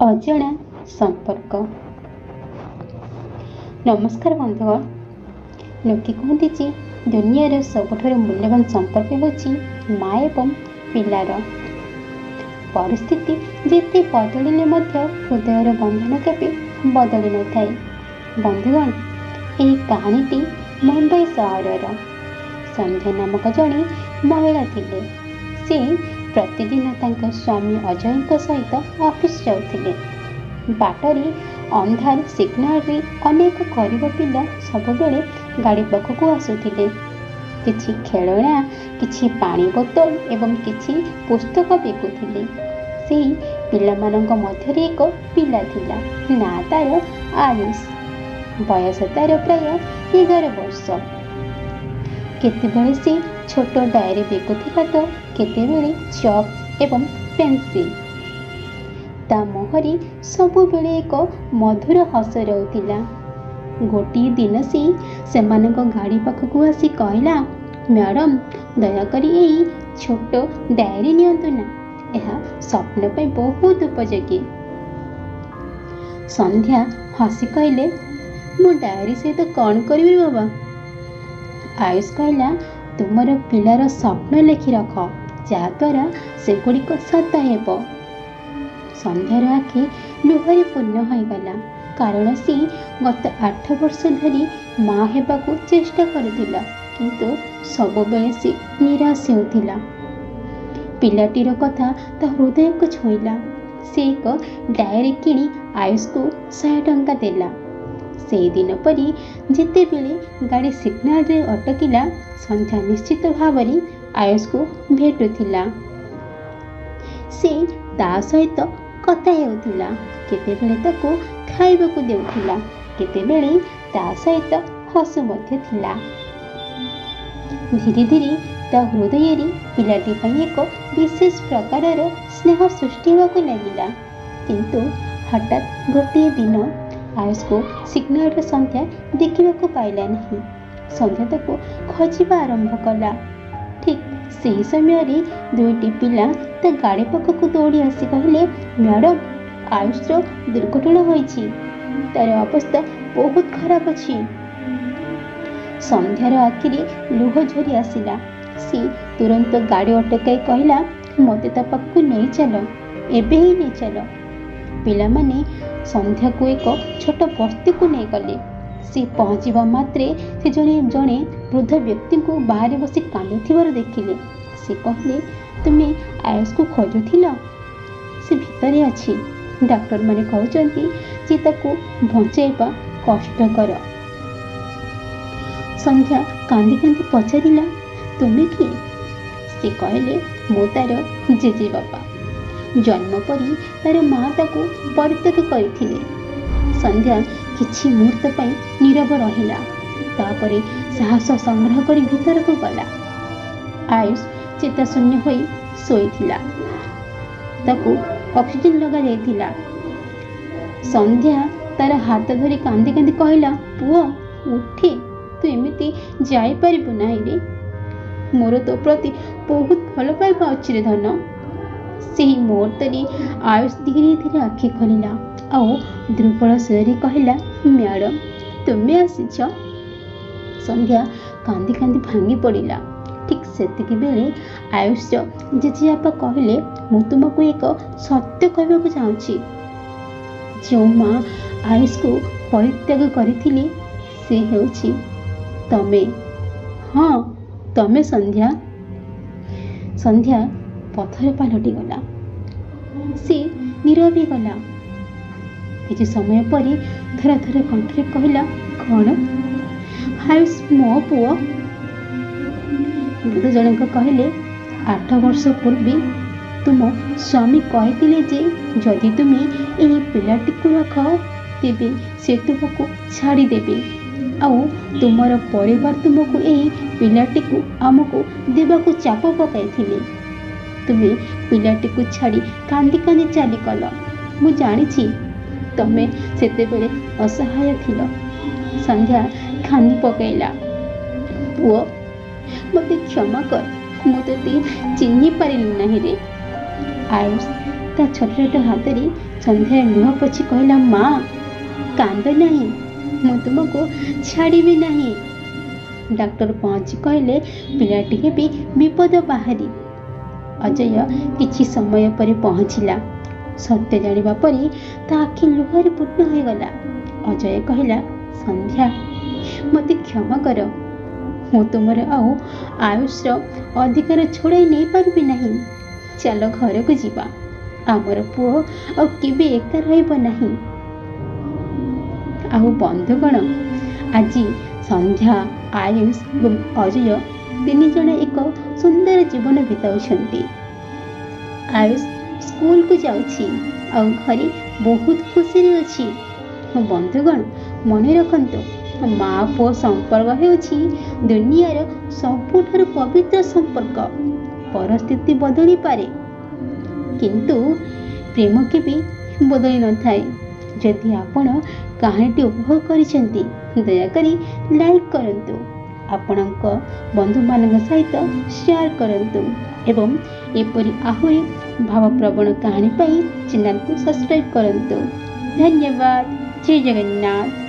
ଅଜଣା ସମ୍ପର୍କ। ନମସ୍କାର ବନ୍ଧୁଗଣ। ଲୋକେ କୁହନ୍ତି ଯେ ଦୁନିଆର ସବୁଠାରୁ ମୂଲ୍ୟବାନ ସମ୍ପର୍କ ହେଉଛି ମା ଏବଂ ପିଲାର। ପରିସ୍ଥିତି ଯେତେ ବଦଳିଲେ ମଧ୍ୟ ହୃଦୟର ବନ୍ଧନ କେବେ ବଦଳି ନଥାଏ। ବନ୍ଧୁଗଣ, ଏହି କାହାଣୀଟି ମୁମ୍ବାଇ ସହରର। ସନ୍ଧ୍ୟା ନାମକ ଜଣେ ମହିଳା ଥିଲେ। ସେ ପ୍ରତିଦିନ ତାଙ୍କ ସ୍ୱାମୀ ଅଜୟଙ୍କ ସହିତ ଅଫିସ୍ ଯାଉଥିଲେ। ବାଟରେ ଅନ୍ଧାର ସିଗ୍ନାଲରେ ଅନେକ ଗରିବ ପିଲା ସବୁବେଳେ ଗାଡ଼ି ପାଖକୁ ଆସୁଥିଲେ। କିଛି ଖେଳଣା, କିଛି ପାଣି ବୋତଲ ଏବଂ କିଛି ପୁସ୍ତକ ବିକୁଥିଲେ। ସେହି ପିଲାମାନଙ୍କ ମଧ୍ୟରେ ଏକ ପିଲା ଥିଲା। ନାଁ ତାର ଆୟୁଷ। ବୟସ ତାର ପ୍ରାୟ 11 ବର୍ଷ। କେତେବେଳେ ସେ ଛୋଟ ଡାଏରୀ ବିକୁଥିଲା ତ କେତେବେଳେ ଚକ୍ ଏବଂ ପେନ୍ସିଲ୍। ତା ମୁହଁରେ ସବୁବେଳେ ଏକ ମଧୁର ହସ ରହୁଥିଲା। ଗୋଟିଏ ଦିନ ସେ ସେମାନଙ୍କ ଗାଡ଼ି ପାଖକୁ ଆସି କହିଲା, ମ୍ୟାଡ଼ାମ୍, ଦୟାକରି ଏହି ଛୋଟ ଡାଏରୀ ନିଅନ୍ତୁ ନା, ଏହା ସ୍ୱପ୍ନ ପାଇଁ ବହୁତ ଉପଯୋଗୀ। ସନ୍ଧ୍ୟା ହସି କହିଲେ, ମୁଁ ଡାଏରୀ ସହିତ କ'ଣ କରିବି ବାବା? ଆୟୁଷ କହିଲା, ତୁମର ପିଲାର ସ୍ୱପ୍ନ ଲେଖି ରଖ, ଯାହାଦ୍ୱାରା ସେଗୁଡ଼ିକ ସତ ହେବ। ସନ୍ଧ୍ୟାର ଆଖି ଲୁହରେ ପୂର୍ଣ୍ଣ ହୋଇଗଲା, କାରଣ ସେ ଗତ 8 ବର୍ଷ ଧରି ମା ହେବାକୁ ଚେଷ୍ଟା କରୁଥିଲା, କିନ୍ତୁ ସବୁବେଳେ ସେ ନିରାଶ ହେଉଥିଲା। ପିଲାଟିର କଥା ତା ହୃଦୟକୁ ଛୁଇଁଲା। ସେ ଏକ ଡାଏରୀ କିଣି ଆୟୁଷକୁ 100 ଟଙ୍କା ଦେଲା। ସେହିଦିନ ପରି ଯେତେବେଳେ ଗାଡ଼ି ସିଗ୍ନାଲରେ ଅଟକିଲା, ସନ୍ଧ୍ୟା ନିଶ୍ଚିତ ଭାବରେ ଆୟୁଷକୁ ଭେଟୁଥିଲା। ସେ ତା ସହିତ କଥା ହେଉଥିଲା, କେତେବେଳେ ତାକୁ ଖାଇବାକୁ ଦେଉଥିଲା, କେତେବେଳେ ତା ସହିତ ହସୁ ମଧ୍ୟ ଥିଲା। ଧୀରେ ଧୀରେ ତା ହୃଦୟରେ ପିଲାଟି ପାଇଁ ଏକ ବିଶେଷ ପ୍ରକାରର ସ୍ନେହ ସୃଷ୍ଟି ହେବାକୁ ଲାଗିଲା। କିନ୍ତୁ ହଠାତ୍ ଗୋଟିଏ ଦିନ ଆୟୁଷକୁ ସିଗ୍ନାଲରେ ସନ୍ଧ୍ୟା ଦେଖିବାକୁ ପାଇଲା ନାହିଁ। ସନ୍ଧ୍ୟା ତାକୁ ଖୋଜିବା ଆରମ୍ଭ କଲା। ଠିକ୍ ସେହି ସମୟରେ ଦୁଇଟି ପିଲା ତା ଗାଡ଼ି ପାଖକୁ ଦୌଡ଼ି ଆସି କହିଲେ, ମ୍ୟାଡ଼ାମ୍, ଆୟୁଷର ଦୁର୍ଘଟଣା ହୋଇଛି, ତାର ଅବସ୍ଥା ବହୁତ ଖରାପ ଅଛି। ସନ୍ଧ୍ୟାର ଆଖିରେ ଲୁହ ଝରି ଆସିଲା। ସେ ତୁରନ୍ତ ଗାଡ଼ି ଅଟକାଇ କହିଲା, ମୋତେ ତା ପାଖକୁ ନେଇ ଚାଲ, ଏବେ ହିଁ ନେଇ ଚାଲ। ପିଲାମାନେ ସନ୍ଧ୍ୟାକୁ ଏକ ଛୋଟ ବସ୍ତିକୁ ନେଇଗଲେ। ସେ ପହଞ୍ଚିବା ମାତ୍ରେ ସେ ଜଣେ ବୃଦ୍ଧ ବ୍ୟକ୍ତିଙ୍କୁ ବାହାରେ ବସି କାନ୍ଦୁଥିବାର ଦେଖିଲେ। ସେ କହିଲେ, ତୁମେ ଆୟୁଷକୁ ଖୋଜୁଥିଲ? ସେ ଭିତରେ ଅଛି। ଡାକ୍ତରମାନେ କହୁଛନ୍ତି ଯେ ତାକୁ ବଞ୍ଚାଇବା କଷ୍ଟକର। ସନ୍ଧ୍ୟା କାନ୍ଦି କାନ୍ଦି ପଚାରିଲା, ତୁମେ କିଏ? ସେ କହିଲେ, ମୁଁ ତାର ଜେଜେବାପା। ଜନ୍ମ ପରେ ତାର ମା ତାକୁ ପରିତ୍ୟାଗ କରିଥିଲେ। ସନ୍ଧ୍ୟା କିଛି ମୁହୂର୍ତ୍ତ ପାଇଁ ନୀରବ ରହିଲା। ତାପରେ ସାହସ ସଂଗ୍ରହ କରି ଭିତରକୁ ଗଲା। ଆୟୁଷ ଚେତାଶୂନ୍ୟ ହୋଇ ଶୋଇଥିଲା। ତାକୁ ଅକ୍ସିଜେନ ଲଗାଯାଇଥିଲା। ସନ୍ଧ୍ୟା ତାର ହାତ ଧରି କାନ୍ଦି କାନ୍ଦି କହିଲା, ପୁଅ, ଉଠେ, ତୁ ଏମିତି ଯାଇପାରିବୁ ନାହିଁ ରେ। ମୋର ତୋ ପ୍ରତି ବହୁତ ଭଲ ପାଇବା ଅଛି ରେ ଧନ। ସେହି ମୁହୂର୍ତ୍ତରେ ଆୟୁଷ ଧୀରେ ଧୀରେ ଆଖି ଖୋଲିଲା ଆଉ ଦୁର୍ବଳ ସ୍ୱରରେ କହିଲା, ମ୍ୟାଡ଼ାମ୍, ତୁମେ ଆସିଛ? ସନ୍ଧ୍ୟା କାନ୍ଦି କାନ୍ଦି ଭାଙ୍ଗି ପଡ଼ିଲା। ଠିକ୍ ସେତିକି ବେଳେ ଆୟୁଷର ଜେଜେବାପା କହିଲେ, ମୁଁ ତୁମକୁ ଏକ ସତ୍ୟ କହିବାକୁ ଚାହୁଁଛି। ଯେଉଁ ମା ଆୟୁଷକୁ ପରିତ୍ୟାଗ କରିଥିଲେ, ସେ ହେଉଛି ତମେ। ହଁ, ତମେ ସନ୍ଧ୍ୟା। ସନ୍ଧ୍ୟା ପଥର ପାଲଟିଗଲା। ସେ ନୀରବ ହୋଇଗଲା। କିଛି ସମୟ ପରେ ଥର ଥର କଣ୍ଠରେ କହିଲା, କ'ଣ? ଆୟୁଷ ମୋ ପୁଅ? ବୃଦ୍ଧ ଜଣକ କହିଲେ, 8 ବର୍ଷ ପୂର୍ବେ ତୁମ ସ୍ୱାମୀ କହିଥିଲେ ଯେ ଯଦି ତୁମେ ଏହି ପିଲାଟିକୁ ରଖ, ତେବେ ସେ ତୁମକୁ ଛାଡ଼ିଦେବେ ଆଉ ତୁମର ପରିବାର ତୁମକୁ ଏହି ପିଲାଟିକୁ ଆମକୁ ଦେବାକୁ ଚାପ ପକାଇଥିଲେ। ତୁମେ ପିଲାଟିକୁ ଛାଡ଼ି କାନ୍ଦି କାନ୍ଦି ଚାଲିଗଲ। ମୁଁ ଜାଣିଛି ତମେ ସେତେବେଳେ ଅସହାୟ ଥିଲ। ସନ୍ଧ୍ୟା କାନ୍ଦି ପକାଇଲା। ପୁଅ, ମୋତେ କ୍ଷମା କର, ମୁଁ ତୋତେ ଚିହ୍ନି ପାରିଲି ନାହିଁ ରେ। ଆୟୁଷ ତା ଛୋଟ ଛୋଟ ହାତରେ ସନ୍ଧ୍ୟା ଲୁହ ପୋଛି କହିଲା, ମା କାନ୍ଦ ନାହିଁ, ମୁଁ ତୁମକୁ ଛାଡ଼ିବି ନାହିଁ। ଡାକ୍ତର ପହଞ୍ଚି କହିଲେ, ପିଲାଟିଏ ବି ବିପଦ ବାହାରି। ଅଜୟ କିଛି ସମୟ ପରେ ପହଞ୍ଚିଲା। ସତ୍ୟ ଜାଣିବା ପରେ ତା ଆଖି ଲୁହରେ ପୂର୍ଣ୍ଣ ହୋଇଗଲା। ଅଜୟ କହିଲା, ସନ୍ଧ୍ୟା, ମୋତେ କ୍ଷମା କର। ମୁଁ ତୁମର ଆଉ ଆୟୁଷର ଅଧିକାର ଛଡ଼ାଇ ନେଇପାରିବି ନାହିଁ। ଚାଲ ଘରକୁ ଯିବା। ଆମର ପୁଅ ଆଉ କେବେ ଏକା ରହିବ ନାହିଁ। ଆଉ ବନ୍ଧୁଗଣ, ଆଜି ସନ୍ଧ୍ୟା, ଆୟୁଷ ଏବଂ ଅଜୟ ତିନି ଜଣ ଏକ ସୁନ୍ଦର ଜୀବନ ବିତାଉଛନ୍ତି। ଆୟୁଷ ସ୍କୁଲକୁ ଯାଉଛି ଆଉ ଘରେ ବହୁତ ଖୁସିରେ ଅଛି। ବନ୍ଧୁଗଣ, ମନେ ରଖନ୍ତୁ, ମା ପୁଅ ସମ୍ପର୍କ ହେଉଛି ଦୁନିଆର ସବୁଠାରୁ ପବିତ୍ର ସମ୍ପର୍କ। ପରିସ୍ଥିତି ବଦଳିପାରେ, କିନ୍ତୁ ପ୍ରେମ କେବେ ବଦଳି ନଥାଏ। ଯଦି ଆପଣ କାହାଣୀଟି ଉପଭୋଗ କରିଛନ୍ତି, ଦୟାକରି ଲାଇକ୍ କରନ୍ତୁ, ଆପଣଙ୍କ ବନ୍ଧୁମାନଙ୍କ ସହିତ ସେୟାର କରନ୍ତୁ ଏବଂ ଏପରି ଆହୁରି ଭାବପ୍ରବଣ କାହାଣୀ ପାଇଁ ଚ୍ୟାନେଲକୁ ସବସ୍କ୍ରାଇବ୍ କରନ୍ତୁ। ଧନ୍ୟବାଦ। ଜୟ ଜଗନ୍ନାଥ।